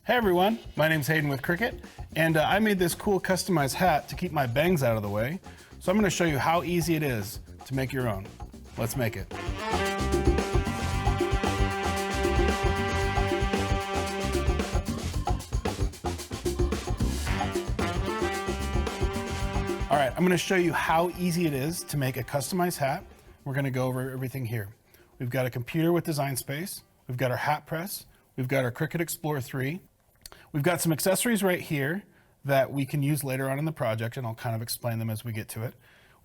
Hey everyone, my name's Hayden with Cricut, and I made this cool customized hat to keep my bangs out of the way. So I'm going to show you how easy it is to make your own. Let's make it. All right, I'm going to show you how easy it is to make a customized hat. We're going to go over everything here. We've got a computer with design space. We've got our hat press. We've got our Cricut Explorer 3. We've got some accessories right here that we can use later on in the project, and I'll kind of explain them as we get to it.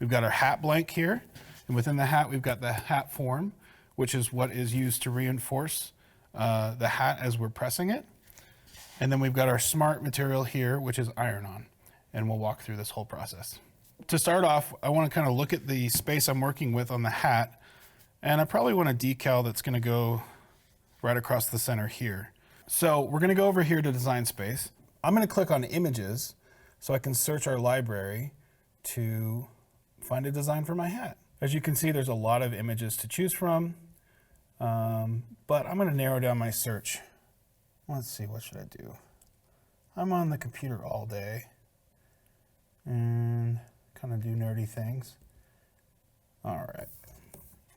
We've got our hat blank here, and within the hat, we've got the hat form, which is what is used to reinforce the hat as we're pressing it. And then we've got our smart material here, which is iron-on, and we'll walk through this whole process. To start off, I want to kind of look at the space I'm working with on the hat, and I probably want a decal that's going to go right across the center here. So we're going to go over here to design space. I'm going to click on images so I can search our library to find a design for my hat. As you can see, there's a lot of images to choose from, but I'm going to narrow down my search. Let's see, what should I do? I'm on the computer all day and kind of do nerdy things. All right,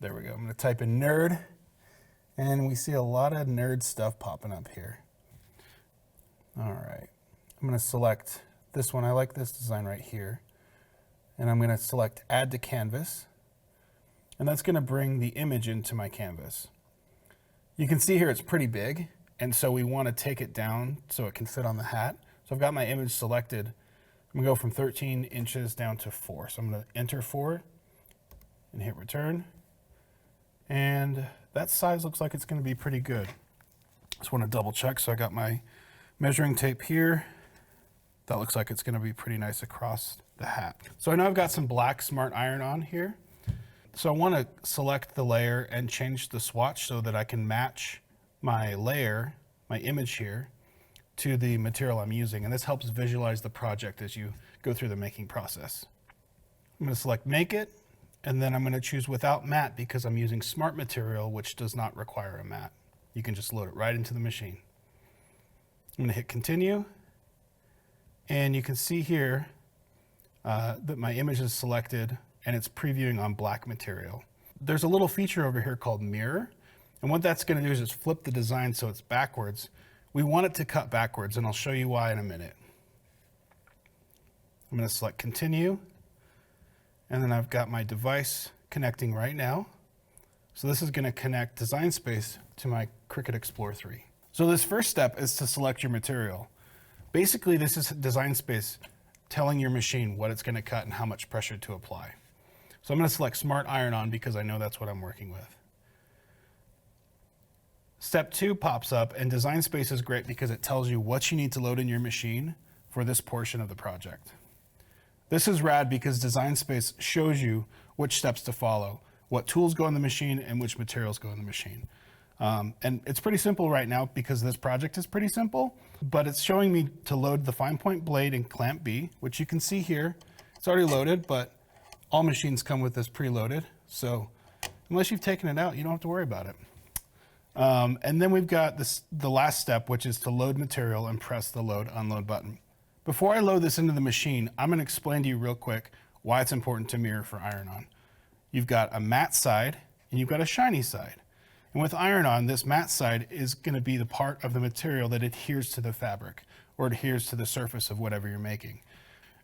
there we go. I'm going to type in nerd. And we see a lot of nerd stuff popping up here. All right, I'm gonna select this one. I like this design right here. And I'm gonna select add to canvas. And that's gonna bring the image into my canvas. You can see here it's pretty big. And so we wanna take it down so it can fit on the hat. So I've got my image selected. I'm gonna go from 13 inches down to 4. So I'm gonna enter 4 and hit return. And that size looks like it's going to be pretty good. Just want to double check. So I got my measuring tape here. That looks like it's going to be pretty nice across the hat. So I know I've got some black smart iron on here. So I want to select the layer and change the swatch so that I can match my layer, my image here, to the material I'm using. And this helps visualize the project as you go through the making process. I'm going to select make it. And then I'm going to choose without mat because I'm using smart material, which does not require a mat. You can just load it right into the machine. I'm going to hit continue. And you can see here that my image is selected and it's previewing on black material. There's a little feature over here called mirror. And what that's going to do is just flip the design so it's backwards. We want it to cut backwards, and I'll show you why in a minute. I'm going to select continue. And then I've got my device connecting right now. So this is going to connect design space to my Cricut Explorer 3. So this first step is to select your material. Basically, this is design space telling your machine what it's going to cut and how much pressure to apply. So I'm going to select Smart Iron-On because I know that's what I'm working with. Step 2 pops up, and design space is great because it tells you what you need to load in your machine for this portion of the project. This is rad because design space shows you which steps to follow, what tools go in the machine and which materials go in the machine. And it's pretty simple right now because this project is pretty simple, but it's showing me to load the fine point blade in clamp B, which you can see here. It's already loaded, but all machines come with this preloaded. So unless you've taken it out, you don't have to worry about it. And then we've got the last step, which is to load material and press the load unload button. Before I load this into the machine, I'm going to explain to you real quick why it's important to mirror for iron-on. You've got a matte side and you've got a shiny side. And with iron-on, this matte side is going to be the part of the material that adheres to the fabric or adheres to the surface of whatever you're making.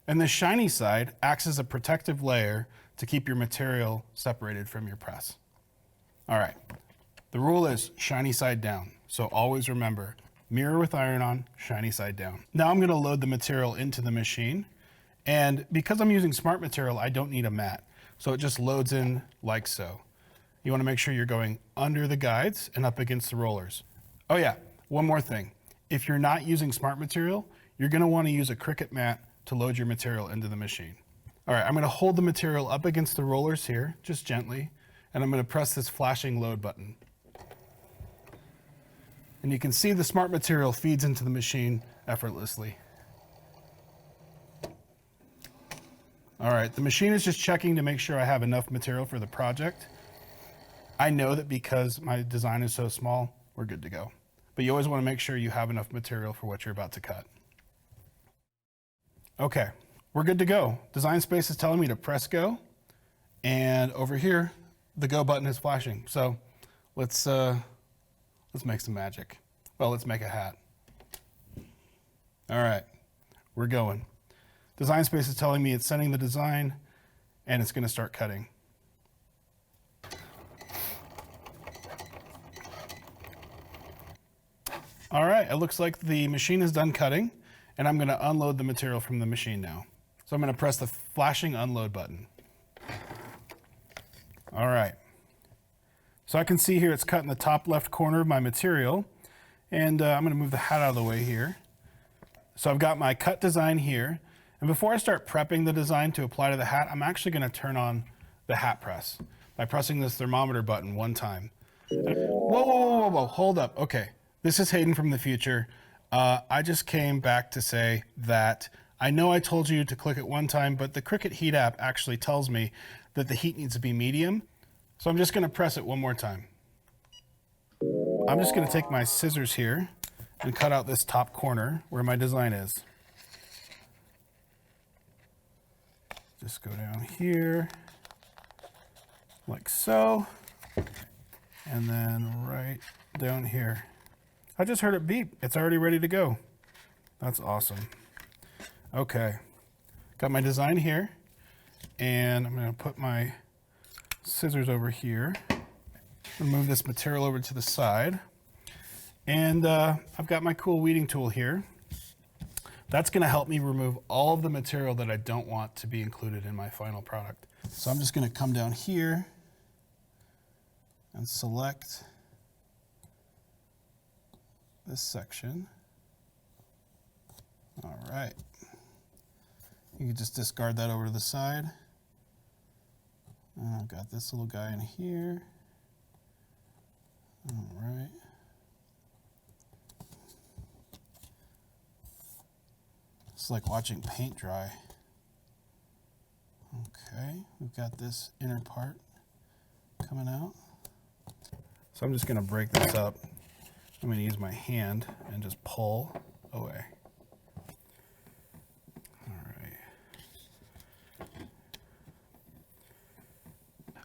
And the shiny side acts as a protective layer to keep your material separated from your press. All right, the rule is shiny side down. So always remember, mirror with iron-on, shiny side down. Now I'm going to load the material into the machine. And because I'm using smart material, I don't need a mat. So it just loads in like so. You want to make sure you're going under the guides and up against the rollers. Oh yeah, one more thing. If you're not using smart material, you're going to want to use a Cricut mat to load your material into the machine. All right, I'm going to hold the material up against the rollers here, just gently, and I'm going to press this flashing load button. And you can see the smart material feeds into the machine effortlessly. All right, the machine is just checking to make sure I have enough material for the project. I know that because my design is so small, we're good to go. but you always want to make sure you have enough material for what you're about to cut. Okay, we're good to go. Design Space is telling me to press go, and over here, the go button is flashing. So let's make some magic. Well, let's make a hat. All right, we're going. Design Space is telling me it's sending the design, and it's going to start cutting. All right, it looks like the machine is done cutting, and I'm going to unload the material from the machine now. So I'm going to press the flashing unload button. All right. So I can see here it's cut in the top left corner of my material, and I'm going to move the hat out of the way here. So I've got my cut design here, and before I start prepping the design to apply to the hat, I'm actually going to turn on the hat press by pressing this thermometer button one time. Whoa, hold up. Okay, this is Hayden from the future. I just came back to say that I know I told you to click it one time, but the Cricut Heat app actually tells me that the heat needs to be medium. So I'm just going to press it one more time. I'm just going to take my scissors here and cut out this top corner where my design is. Just go down here like so, and then right down here. I just heard it beep. It's already ready to go. That's awesome. Okay, got my design here, and I'm going to put my scissors over here and move this material over to the side. And I've got my cool weeding tool here. That's going to help me remove all of the material that I don't want to be included in my final product. So I'm just going to come down here and select this section. All right. You can just discard that over to the side. I've got this little guy in here. All right. It's like watching paint dry. Okay, we've got this inner part coming out. So I'm just going to break this up. I'm going to use my hand and just pull away.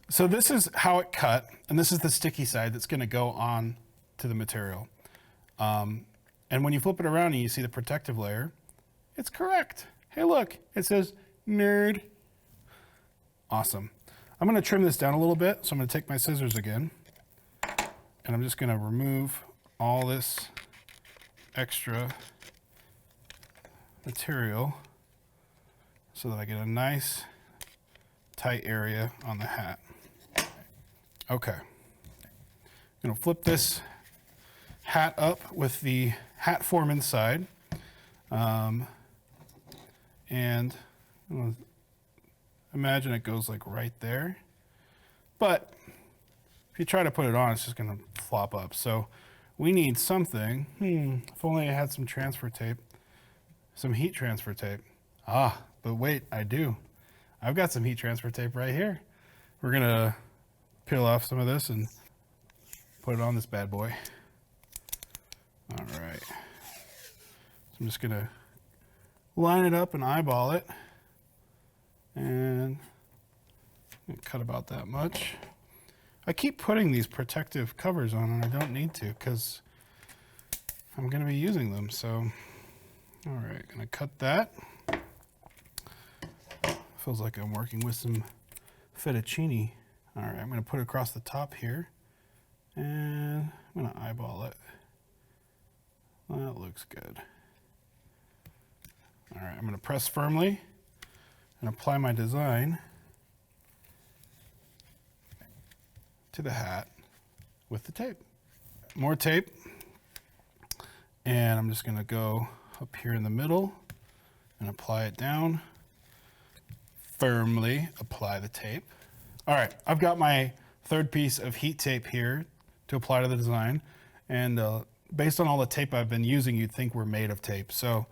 So this is how it cut, and this is the sticky side that's going to go on to the material. And when you flip it around and you see the protective layer, it's correct. Hey, look, it says nerd. Awesome. I'm going to trim this down a little bit, so I'm going to take my scissors again, and I'm just going to remove all this extra material so that I get a nice tight area on the hat. Okay, I'm going to flip this hat up with the hat form inside, and imagine it goes like right there, but if you try to put it on, it's just going to flop up. So we need something. If only I had some transfer tape, some heat transfer tape. But wait, I do. I've got some heat transfer tape right here. We're going to peel off some of this and put it on this bad boy. All right. So I'm just going to line it up and eyeball it. And cut about that much. I keep putting these protective covers on and I don't need to because I'm going to be using them. So, all right, going to cut that. Feels like I'm working with some fettuccine. All right, I'm going to put it across the top here, and I'm going to eyeball it. That looks good. All right, I'm going to press firmly and apply my design to the hat with the tape. More tape, and I'm just going to go up here in the middle and apply it down. Firmly apply the tape. All right, I've got my third piece of heat tape here to apply to the design, and based on all the tape I've been using, you'd think we're made of tape. So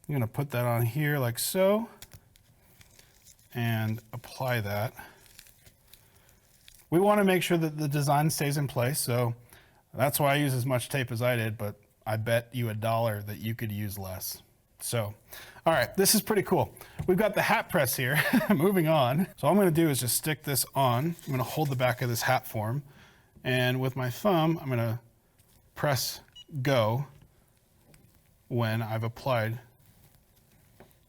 I'm gonna put that on here like so, and apply that. We wanna make sure that the design stays in place, so That's why I use as much tape as I did, but I bet you $1 that you could use less. So, all right, this is pretty cool. We've got the hat press here. Moving on. So all I'm gonna do is just stick this on. I'm gonna hold the back of this hat form, and with my thumb, I'm gonna press go when I've applied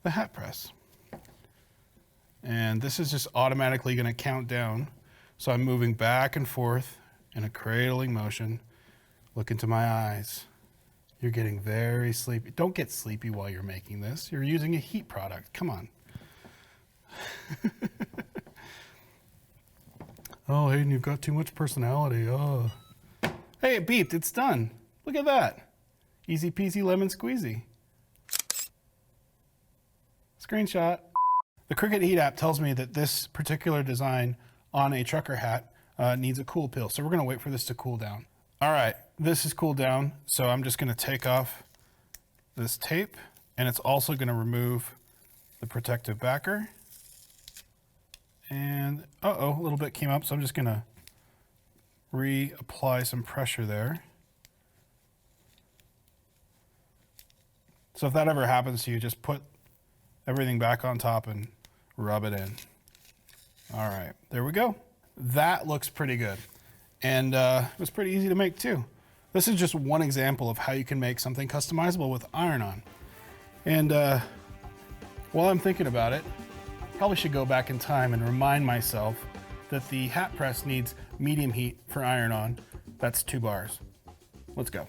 the hat press. And this is just automatically gonna count down. So I'm moving back and forth in a cradling motion. Look into my eyes. You're getting very sleepy. Don't get sleepy while you're making this. You're using a heat product. Come on. Oh, Hayden, you've got too much personality. Oh. Hey, it beeped. It's done. Look at that. Easy peasy lemon squeezy. Screenshot. The Cricut Heat app tells me that this particular design on a trucker hat needs a cool pill. So we're going to wait for this to cool down. All right, this is cooled down. So I'm just going to take off this tape, and it's also going to remove the protective backer. And a little bit came up. So I'm just going to reapply some pressure there. So if that ever happens to you, just put everything back on top and rub it in. All right, there we go. That looks pretty good. And it was pretty easy to make too. This is just one example of how you can make something customizable with iron-on. And while I'm thinking about it, probably should go back in time and remind myself that the hat press needs medium heat for iron-on. That's 2 bars. Let's go.